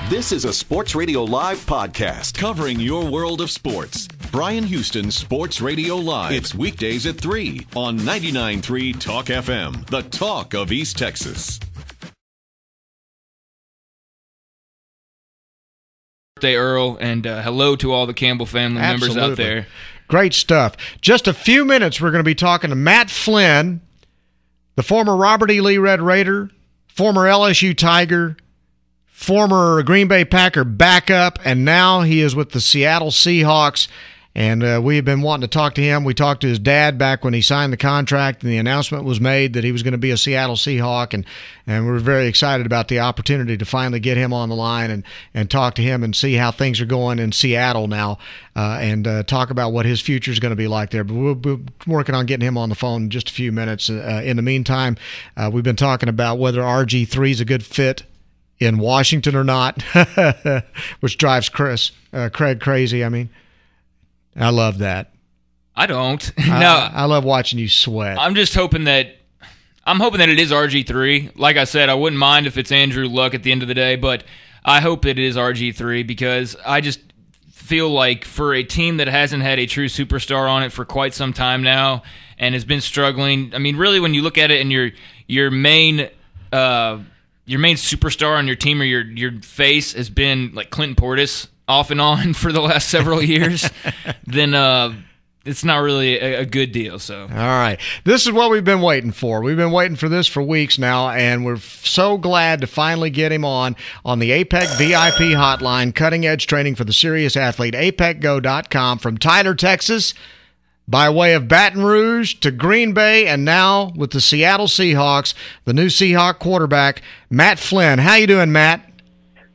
This is a Sports Radio Live podcast covering your world of sports. Bryan Houston's Sports Radio Live. It's weekdays at 3 on 99.3 Talk FM, the talk of East Texas. Birthday, Earl, and hello to all the Campbell family members out there. Great stuff. Just a few minutes, we're going to be talking to Matt Flynn, the former Robert E. Lee Red Raider, former LSU Tiger, former Green Bay Packer backup, and now he is with the Seattle Seahawks. And we have been wanting to talk to him. We talked to his dad back when he signed the contract, and the announcement was made that he was going to be a Seattle Seahawk. And we're very excited about the opportunity to finally get him on the line and talk to him and see how things are going in Seattle now, and talk about what his future is going to be like there. But we'll be working on getting him on the phone in just a few minutes. In the meantime, we've been talking about whether RG3 is a good fit in Washington or not, which drives Craig crazy. I mean, I love that. I don't. I love watching you sweat. I'm hoping that it is RG3. Like I said, I wouldn't mind if it's Andrew Luck at the end of the day, but I hope it is RG3 because I just feel like for a team that hasn't had a true superstar on it for quite some time now and has been struggling, I mean, really when you look at it and your main superstar on your team or your face has been like Clinton Portis off and on for the last several years, then it's not really a good deal. So, all right. This is what we've been waiting for. We've been waiting for this for weeks now, and we're so glad to finally get him on the APEC VIP hotline, cutting-edge training for the serious athlete, apecgo.com, from Tyler, Texas, by way of Baton Rouge to Green Bay, and now with the Seattle Seahawks, the new Seahawk quarterback, Matt Flynn. How you doing, Matt?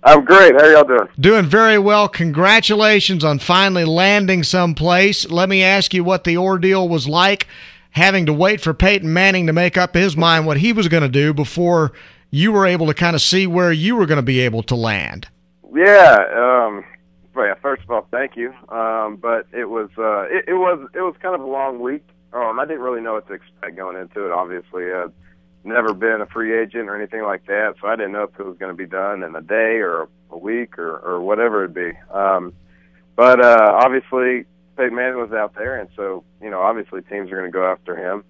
I'm great. How are y'all doing? Doing very well. Congratulations on finally landing someplace. Let me ask you what the ordeal was like, having to wait for Peyton Manning to make up his mind what he was going to do before you were able to kind of see where you were going to be able to land. Yeah. First of all, thank you. But it was kind of a long week. I didn't really know what to expect going into it. Obviously, never been a free agent or anything like that, so I didn't know if it was going to be done in a day or a week or whatever it'd be. But obviously, Peyton Manning was out there, and so obviously teams are going to go after him.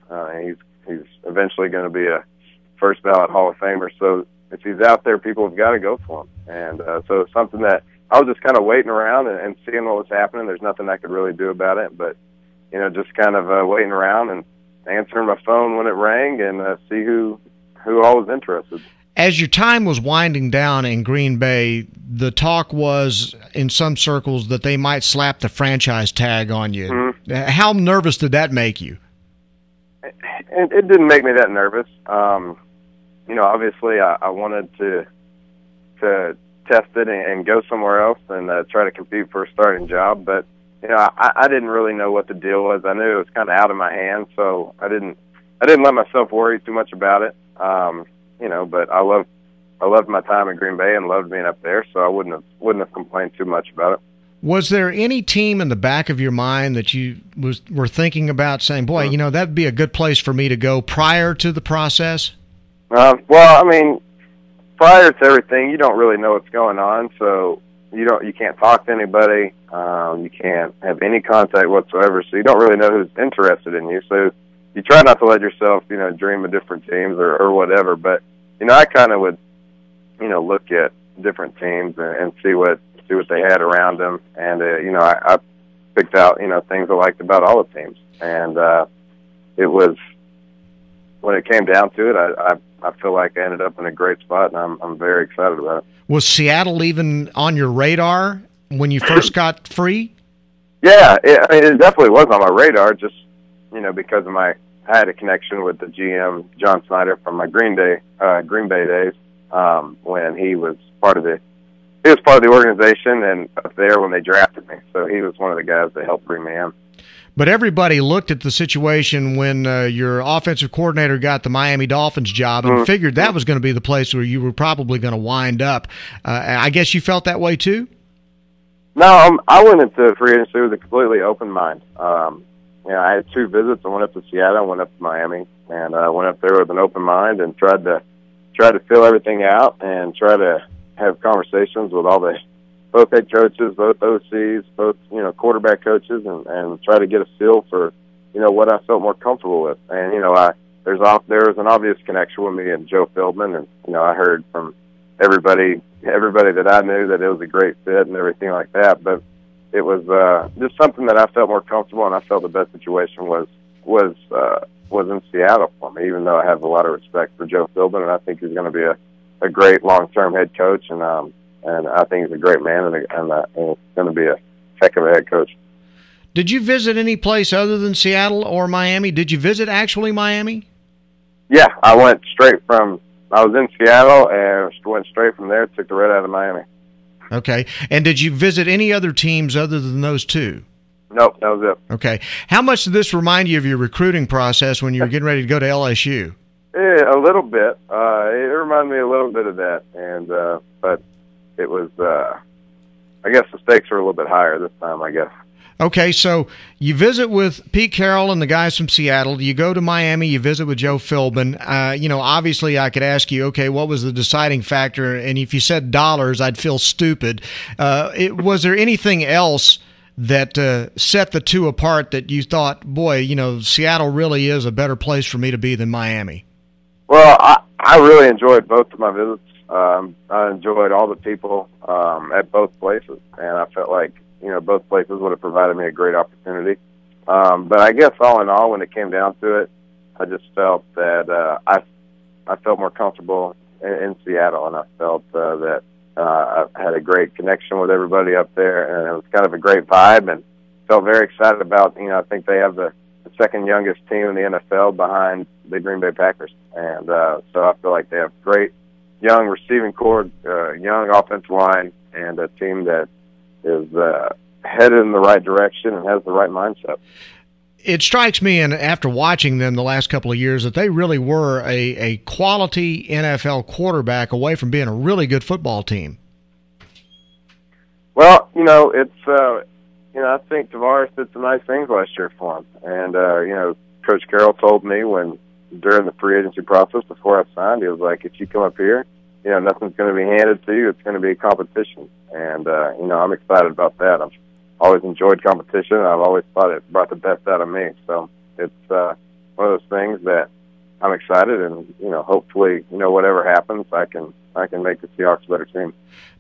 He's eventually going to be a first ballot Hall of Famer. So if he's out there, people have got to go for him. And so it's something that I was just kind of waiting around and seeing what was happening. There's nothing I could really do about it, but just kind of waiting around and answering my phone when it rang and see who all was interested. As your time was winding down in Green Bay, the talk was in some circles that they might slap the franchise tag on you. Mm-hmm. How nervous did that make you? It didn't make me that nervous. Obviously I wanted to test it and go somewhere else and try to compete for a starting job, but I didn't really know what the deal was. I knew it was kind of out of my hands, so I didn't let myself worry too much about it. But I loved my time in Green Bay and loved being up there, so I wouldn't have complained too much about it. Was there any team in the back of your mind that you were thinking about saying, boy, that'd be a good place for me to go prior to the process? Prior to everything, you don't really know what's going on, so you can't talk to anybody. You can't have any contact whatsoever, so you don't really know who's interested in you. So you try not to let yourself, dream of different teams or whatever. But I kind of would, look at different teams and see what they had around them, and I picked out things I liked about all the teams, and it was when it came down to it, I feel like I ended up in a great spot, and I'm very excited about it. Was Seattle even on your radar when you first got free? Yeah, it definitely was on my radar, just, because I had a connection with the GM, John Snyder, from my Green Bay days, when he was part of the organization and up there when they drafted me. So he was one of the guys that helped bring me in. But everybody looked at the situation when your offensive coordinator got the Miami Dolphins job and figured that was going to be the place where you were probably going to wind up. I guess you felt that way too? No, I went into free agency with a completely open mind. I had 2 visits. I went up to Seattle, I went up to Miami, and I went up there with an open mind and tried to fill everything out and try to have conversations with both head coaches, both OCs, both quarterback coaches, and try to get a feel for what I felt more comfortable with. And there was an obvious connection with me and Joe Philbin, and I heard from everybody that I knew that it was a great fit and everything like that. But it was just something that I felt more comfortable, and I felt the best situation was in Seattle for me. Even though I have a lot of respect for Joe Philbin, and I think he's going to be a great long-term head coach, and I think he's a great man, and he's going to be a heck of a head coach. Did you visit any place other than Seattle or Miami? Did you visit actually Miami? Yeah, I was in Seattle and went straight from there, took the red out of Miami. Okay. And did you visit any other teams other than those two? Nope, that was it. Okay. How much did this remind you of your recruiting process when you were getting ready to go to LSU? Yeah, a little bit. It reminded me a little bit of that, but it was, I guess the stakes were a little bit higher this time, I guess. Okay, so you visit with Pete Carroll and the guys from Seattle. You go to Miami, you visit with Joe Philbin. Obviously I could ask you, okay, what was the deciding factor? And if you said dollars, I'd feel stupid. Was there anything else that set the two apart that you thought, boy, Seattle really is a better place for me to be than Miami? Well, I really enjoyed both of my visits. I enjoyed all the people at both places, and I felt like both places would have provided me a great opportunity. But I guess all in all, when it came down to it, I just felt that I felt more comfortable in Seattle, and I felt that I had a great connection with everybody up there, and it was kind of a great vibe, and felt very excited about, I think they have the second youngest team in the NFL behind the Green Bay Packers. And so I feel like they have great young receiving corps, young offensive line, and a team that is headed in the right direction and has the right mindset. It strikes me, and after watching them the last couple of years, that they really were a quality NFL quarterback away from being a really good football team. Well, I think Tavares did some nice things last year for him. And, Coach Carroll told me during the free agency process before I signed, he was like, if you come up here, nothing's going to be handed to you. It's going to be a competition. And, I'm excited about that. I've always enjoyed competition. I've always thought it brought the best out of me. So it's one of those things that I'm excited, and, hopefully, whatever happens, I can make the Seahawks a better team.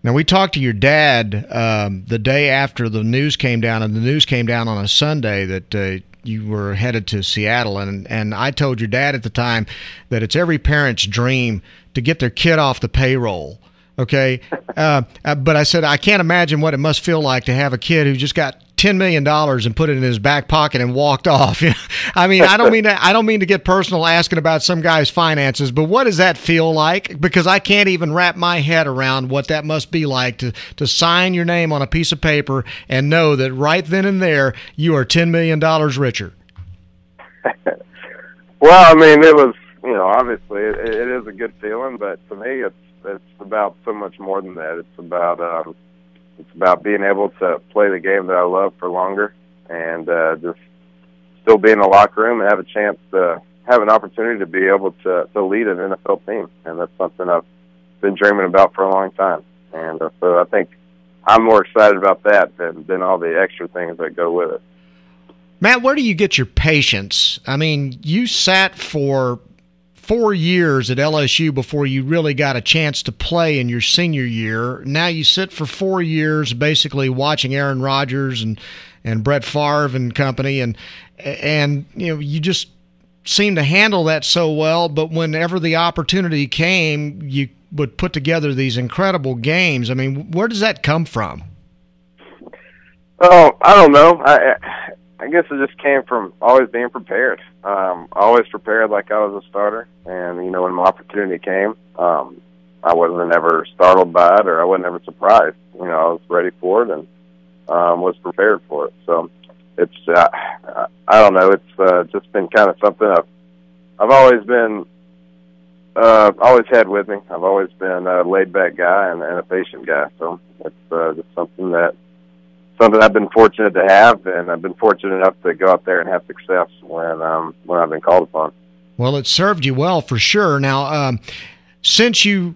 Now, we talked to your dad the day after the news came down, and the news came down on a Sunday that you were headed to Seattle, and I told your dad at the time that it's every parent's dream to get their kid off the payroll, okay? But I said, I can't imagine what it must feel like to have a kid who just got $10 million and put it in his back pocket and walked off. I mean, I don't mean to get personal asking about some guy's finances, but what does that feel like? Because I can't even wrap my head around what that must be like to sign your name on a piece of paper and know that right then and there you are $10 million richer. Well, I mean, it was, obviously it is a good feeling, but to me it's about so much more than that. It's about being able to play the game that I love for longer, and just still be in the locker room and have a chance to have an opportunity to be able to lead an NFL team. And that's something I've been dreaming about for a long time. And so I think I'm more excited about that than all the extra things that go with it. Matt, where do you get your patience? I mean, you sat for 4 years at LSU before you really got a chance to play in your senior year. Now you sit for 4 years basically watching Aaron Rodgers and Brett Favre and company, and you just seem to handle that so well, but whenever the opportunity came, you would put together these incredible games. I mean, where does that come from? Oh, I don't know. I guess it just came from always being prepared. Always prepared like I was a starter. And, when my opportunity came, I wasn't ever startled by it, or I wasn't ever surprised. I was ready for it and was prepared for it. So it's, I don't know, it's just been kind of something I've always been, always had with me. I've always been a laid-back guy and a patient guy. So it's just something I've been fortunate to have, and I've been fortunate enough to go out there and have success when I've been called upon. Well, it served you well for sure. Now, since you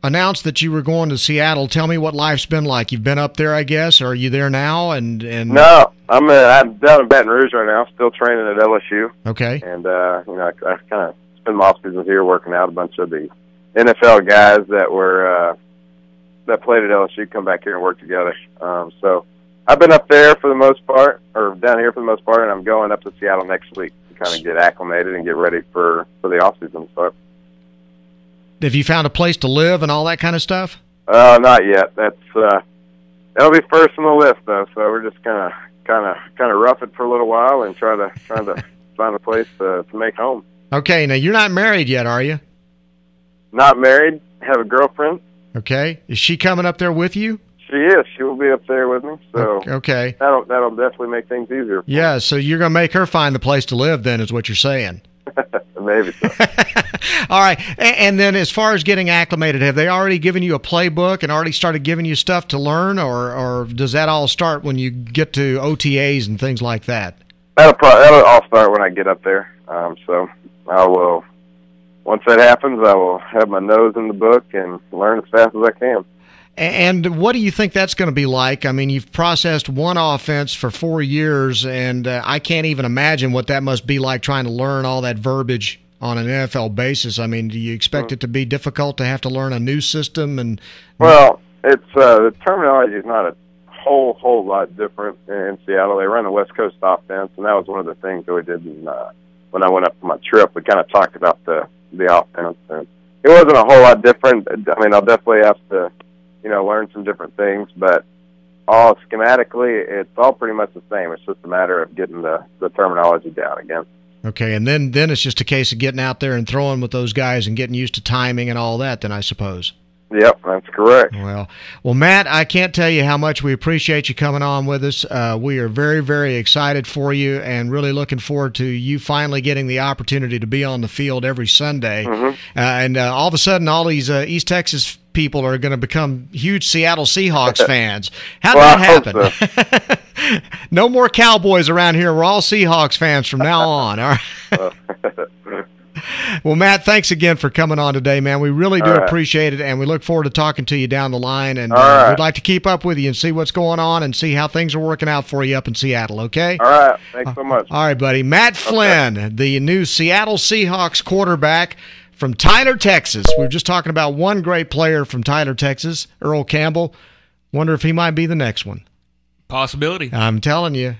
announced that you were going to Seattle, tell me what life's been like. You've been up there, I guess, or are you there now? And No, I'm down in Baton Rouge right now, still training at LSU. Okay. And I kind of spend my off season here working out. A bunch of the NFL guys that played at LSU come back here and work together. So I've been up there for the most part, or down here for the most part, and I'm going up to Seattle next week to kind of get acclimated and get ready for the off season start. Have you found a place to live and all that kind of stuff? Not yet. That'll be first on the list, though. So we're just kind of rough it for a little while and trying to find a place to make home. Okay. Now you're not married yet, are you? Not married. Have a girlfriend. Okay. Is she coming up there with you? She is. She will be up there with me. So okay. That'll definitely make things easier. Yeah. So you're going to make her find the place to live, then, is what you're saying. Maybe so. All right. And then as far as getting acclimated, have they already given you a playbook and already started giving you stuff to learn, or does that all start when you get to OTAs and things like that? That'll all start when I get up there. So I will, once that happens, I will have my nose in the book and learn as fast as I can. And what do you think that's going to be like? I mean, you've processed one offense for 4 years, and I can't even imagine what that must be like trying to learn all that verbiage on an NFL basis. I mean, do you expect it to be difficult to have to learn a new system? Well, it's the terminology is not a whole lot different in Seattle. They run the West Coast offense, and that was one of the things that we did when I went up for my trip. We kind of talked about the offense, and it wasn't a whole lot different. I mean, I'll definitely have to learn some different things, but all schematically, it's all pretty much the same. It's just a matter of getting the terminology down again. Okay, and then it's just a case of getting out there and throwing with those guys and getting used to timing and all that, then, I suppose. Yep, that's correct. Well, Matt, I can't tell you how much we appreciate you coming on with us. We are very, very excited for you and really looking forward to you finally getting the opportunity to be on the field every Sunday. Mm-hmm. And all of a sudden, all these East Texas people are going to become huge Seattle Seahawks fans. How'd that happen? So. No more Cowboys around here. We're all Seahawks fans from now on. All right. Well, Matt, thanks again for coming on today, man. We really do appreciate it, and we look forward to talking to you down the line. And we'd like to keep up with you and see what's going on and see how things are working out for you up in Seattle, okay? All right. Thanks so much. All right, buddy. Matt Flynn, the new Seattle Seahawks quarterback from Tyler, Texas. We were just talking about one great player from Tyler, Texas, Earl Campbell. Wonder if he might be the next one. Possibility. I'm telling you.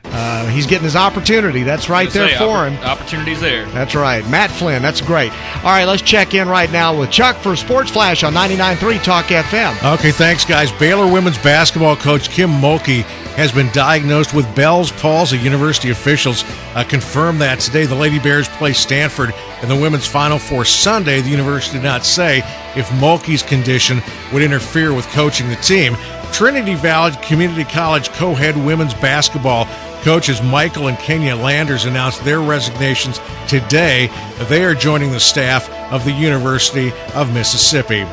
He's getting his opportunity. That's right there for him. Opportunity's there. That's right. Matt Flynn. That's great. All right, let's check in right now with Chuck for Sports Flash on 99.3 Talk FM. Okay, thanks, guys. Baylor women's basketball coach Kim Mulkey has been diagnosed with Bell's palsy. University officials confirmed that today. The Lady Bears play Stanford in the women's Final Four Sunday. The university did not say if Mulkey's condition would interfere with coaching the team. Trinity Valley Community College co-head women's basketball coaches Michael and Kenya Landers announced their resignations today. They are joining the staff of the University of Mississippi.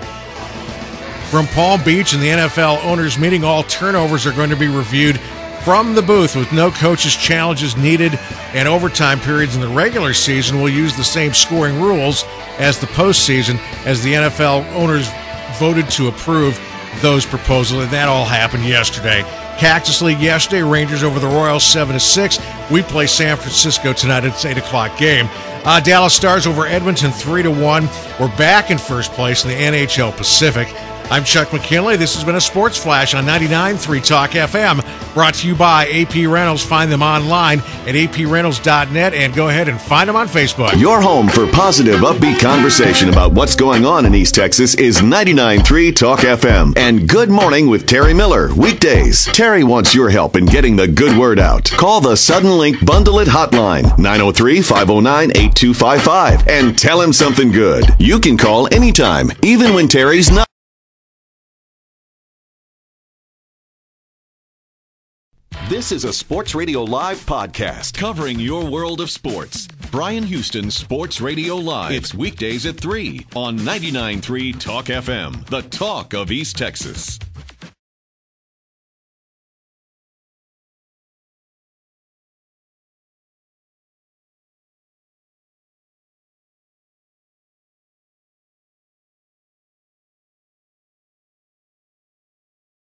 From Palm Beach and the NFL owners meeting, all turnovers are going to be reviewed from the booth with no coaches' challenges needed, and overtime periods in the regular season will use the same scoring rules as the postseason, as the NFL owners voted to approve those proposals, and that all happened yesterday. Cactus League yesterday, Rangers over the Royals 7-6. We play San Francisco tonight. It's an 8 o'clock game. Dallas Stars over Edmonton 3-1. We're back in first place in the NHL Pacific. I'm Chuck McKinley. This has been a Sports Flash on 99.3 Talk FM, brought to you by AP Rentals. Find them online at aprentals.net and go ahead and find them on Facebook. Your home for positive, upbeat conversation about what's going on in East Texas is 99.3 Talk FM. And Good Morning with Terry Miller, weekdays. Terry wants your help in getting the good word out. Call the Sudden Link Bundle It hotline, 903-509-8255, and tell him something good. You can call anytime, even when Terry's not. This is a Sports Radio Live podcast covering your world of sports. Bryan Houston's Sports Radio Live. It's weekdays at 3 on 99.3 Talk FM, the talk of East Texas.